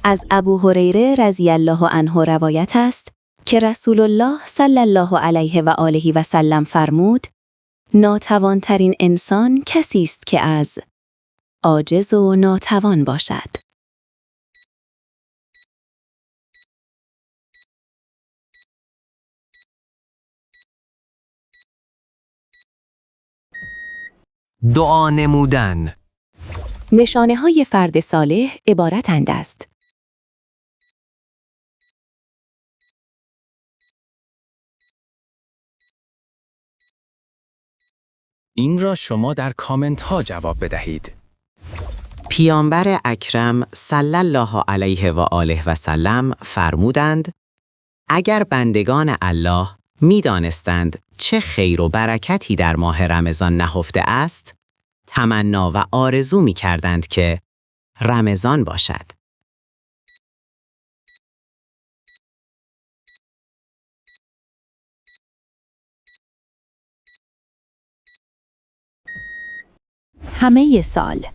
از ابو هریره رضی الله عنه روایت است که رسول الله صلی الله علیه و آله و سلم فرمود: ناتوانترین انسان کسی است که از عاجز و ناتوان باشد. دعا نمودن. نشانه‌های فرد صالح عبارتند است: این را شما در کامنت ها جواب بدهید. پیامبر اکرم صلی الله علیه و آله و سلم فرمودند: اگر بندگان الله می دانستند چه خیر و برکتی در ماه رمضان نهفته است، تمنا و آرزو می کردند که رمضان باشد. همه سال